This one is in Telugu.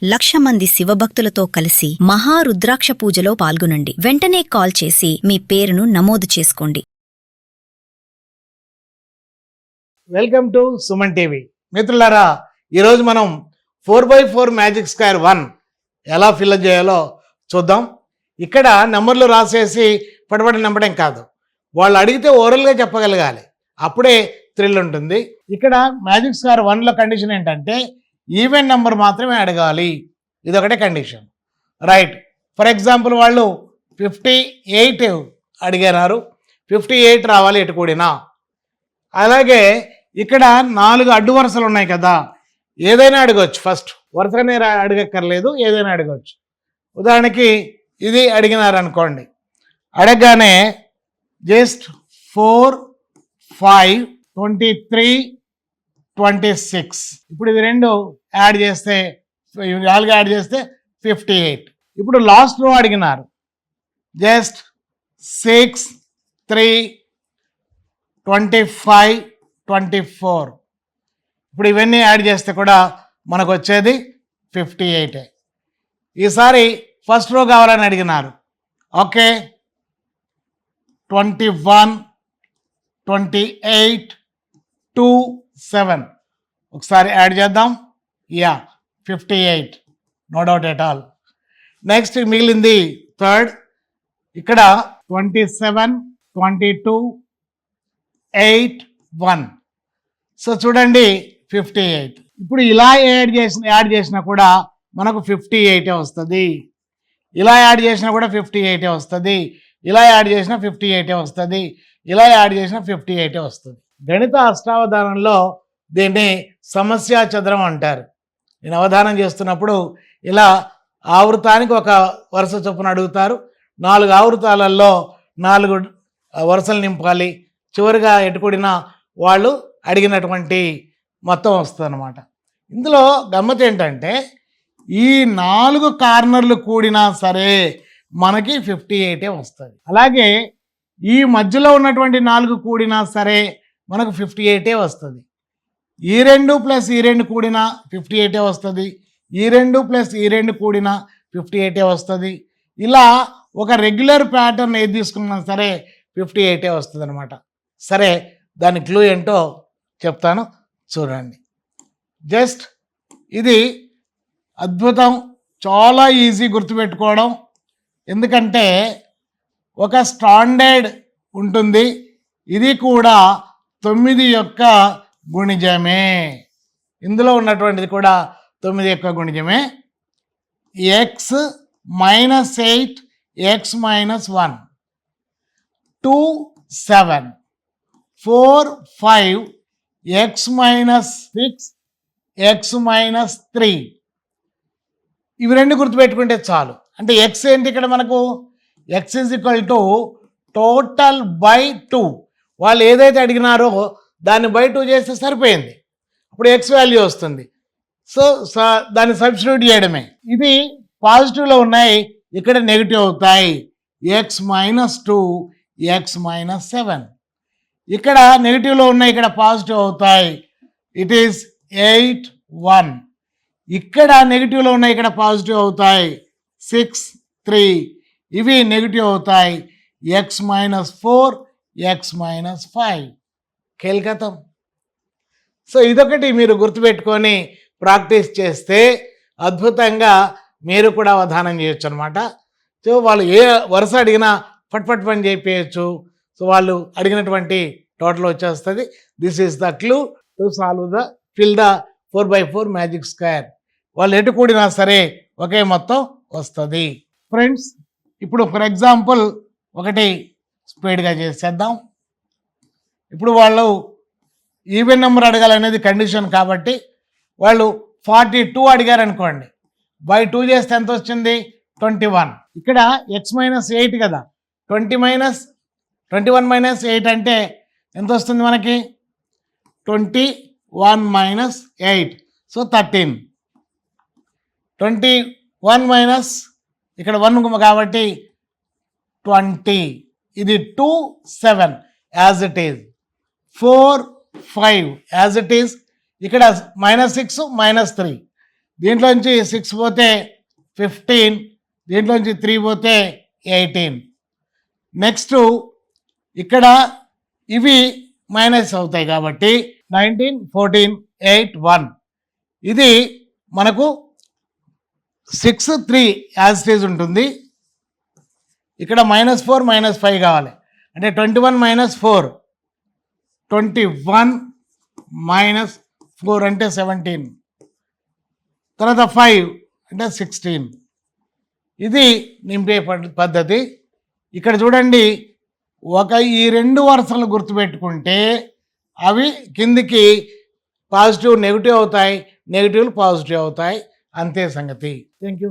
1,00,000 మంది శివభక్తులతో కలిసి మహారుద్రాక్ష పూజలో పాల్గొనండి. వెంటనే కాల్ చేసి మీ పేరును నమోదు చేసుకోండి. Welcome to Suman TV. మిత్రులారా, ఈరోజు మనం 4x4 మ్యాజిక్ స్క్వేర్ 1 ఎలా ఫిల్ చేయాలో చూద్దాం. ఇక్కడ నెంబర్లు రాసేసి పడబడి నింపడం కాదు, వాళ్ళు అడిగితే ఓరల్గా చెప్పగలగాలి, అప్పుడే థ్రిల్ ఉంటుంది. ఇక్కడ మ్యాజిక్ స్క్వేర్ 1లో కండిషన్ ఏంటంటే ఈవెన్ నెంబర్ మాత్రమే అడగాలి, ఇదొకటే కండిషన్. రైట్, ఫర్ ఎగ్జాంపుల్ వాళ్ళు 58 అడిగారు, 58 రావాలి ఎటు కూడినా. అలాగే ఇక్కడ 4 అడ్డు వరుసలు ఉన్నాయి కదా, ఏదైనా అడగవచ్చు. ఫస్ట్ వరుసనే అడగక్కర్లేదు, ఏదైనా అడగవచ్చు. ఉదాహరణకి ఇది అడిగినారనుకోండి, అడగగానే జస్ట్ 4, 5, 23, 26. ఇప్పుడు ఇది రెండు యాడ్ చేస్తే 4 యాడ్ చేస్తే 58. ఇప్పుడు లాస్ట్ రో అడిగినారు, జస్ట్ 6, 3, 25, 24. ఇప్పుడు ఇవన్నీ యాడ్ చేస్తే కూడా మనకు వచ్చేది 58. ఈసారి ఫస్ట్ రో కావాలని అడిగినారు, ఓకే. 21, 28, 2, 7. ఒకసారి యాడ్ చేద్దాం. 58, no doubt at all. Next మిగిలింది థర్డ్. ఇక్కడ 27, 22, 8, 1. సో చూడండి 58. ఇప్పుడు ఇలా యాడ్ చేసినా కూడా మనకు 58 వస్తుంది. ఇలా యాడ్ చేసినా కూడా 58 వస్తుంది. ఇలా యాడ్ చేసినా 58 వస్తుంది. ఇలా యాడ్ చేసినా 58 వస్తుంది. గణిత అష్టావధానంలో దీన్ని సమస్య చదరం అంటారు. నేను అవధానం చేస్తున్నప్పుడు ఇలా ఆవృతానికి ఒక వరుస చొప్పున అడుగుతారు. 4 ఆవృతాలలో 4 వరుసలు నింపాలి. చివరిగా ఎటుకూడినా వాళ్ళు అడిగినటువంటి మొత్తం వస్తుంది అన్నమాట. ఇందులో గమ్మత్ ఏంటంటే ఈ 4 కార్నర్లు కూడినా సరే మనకి 58 వస్తుంది. అలాగే ఈ మధ్యలో ఉన్నటువంటి 4 కూడినా సరే మనకు 58 వస్తుంది. ఈ 2 ప్లస్ ఈ 2 కూడినా 58 వస్తుంది. ఈ 2 ప్లస్ ఈ 2 కూడినా 58 వస్తుంది. ఇలా ఒక రెగ్యులర్ ప్యాటర్న్ ఏది తీసుకున్నా సరే 58 వస్తుంది అనమాట. సరే, దాని క్లూ ఏంటో చెప్తాను, చూడండి. జస్ట్ ఇది అద్భుతం, చాలా ఈజీ గుర్తుపెట్టుకోవడం. ఎందుకంటే ఒక స్టాండర్డ్ ఉంటుంది, ఇది కూడా 9 యొక్క గుణిజమే. ఇందులో ఉన్నటువంటిది కూడా 9 యొక్క గుణిజమే. x - 8, x - 1, 2, 7, 4, 5, x - 6, x - 3. ఇవి రెండు గుర్తుపెట్టుకుంటే చాలు. అంటే x ఏంటి ఇక్కడ మనకు? x = total by 2. వాళ్ళు ఏదైతే అడిగినారో దాన్ని బై 2 చేస్తే సరిపోయింది, అప్పుడు x వాల్యూ వస్తుంది. సో దాన్ని సబ్స్టిట్యూట్ చేయడమే. ఇది పాజిటివ్లో ఉన్నాయి, ఇక్కడ నెగిటివ్ అవుతాయి. x - 2, x - 7. ఇక్కడ నెగిటివ్లో ఉన్నాయి, ఇక్కడ పాజిటివ్ అవుతాయి. It is 8, 1. ఇక్కడ నెగిటివ్లో ఉన్నాయి, ఇక్కడ పాజిటివ్ అవుతాయి. 6, 3. ఇవి నెగిటివ్ అవుతాయి. x - 4, x - 5. కేల్కతం. సో ఇదొకటి మీరు గుర్తుపెట్టుకొని ప్రాక్టీస్ చేస్తే అద్భుతంగా మీరు కూడా అవధానం చేయొచ్చు అనమాట. సో వాళ్ళు ఏ వరుస అడిగినా ఫట్ పని చెప్పేయచ్చు. సో వాళ్ళు అడిగినటువంటి టోటల్ వచ్చేస్తుంది. This is the clue to solve the fill the 4x4 magic square. వాళ్ళు ఎటు కూడినా సరే ఒకే మొత్తం వస్తుంది. ఫ్రెండ్స్, ఇప్పుడు ఫర్ ఎగ్జాంపుల్ ఒకటి స్పీడ్గా చేసేద్దాం. ఇప్పుడు వాళ్ళు ఈవెన్ నెంబర్ అడగాలనేది కండిషన్ కాబట్టి వాళ్ళు 42 అడిగారు అనుకోండి, బై 2 చేస్తే ఎంత వచ్చింది? 21. ఇక్కడ x - 8 కదా, 21 - 8 అంటే ఎంత వస్తుంది మనకి? 21 - 8, సో 13. 21 - ఇక్కడ 1 కాబట్టి 20. ఇది 2, 7 as it is. 4, 5 as it is. ఇక్కడ -6 -3 దీంట్లోంచి 6 పోతే 15, దీంట్లోంచి 3 పోతే 18. నెక్స్ట్ ఇక్కడ ఇవి మైనస్ అవుతాయి కాబట్టి 19, 14, 8, 1. ఇది మనకు 6, 3 యాజ్ ఇట్ ఈజ్ ఉంటుంది. ఇక్కడ -4 -5 కావాలి అంటే 21 - 4, 21 - 4 అంటే 17, తర్వాత 5 అంటే 16. ఇది నింపే పద్ధతి. ఇక్కడ చూడండి, ఈ 2 వరుసలు గుర్తుపెట్టుకుంటే అవి కిందికి పాజిటివ్ నెగిటివ్ అవుతాయి, నెగిటివ్లు పాజిటివ్ అవుతాయి, అంతే సంగతి. Thank you.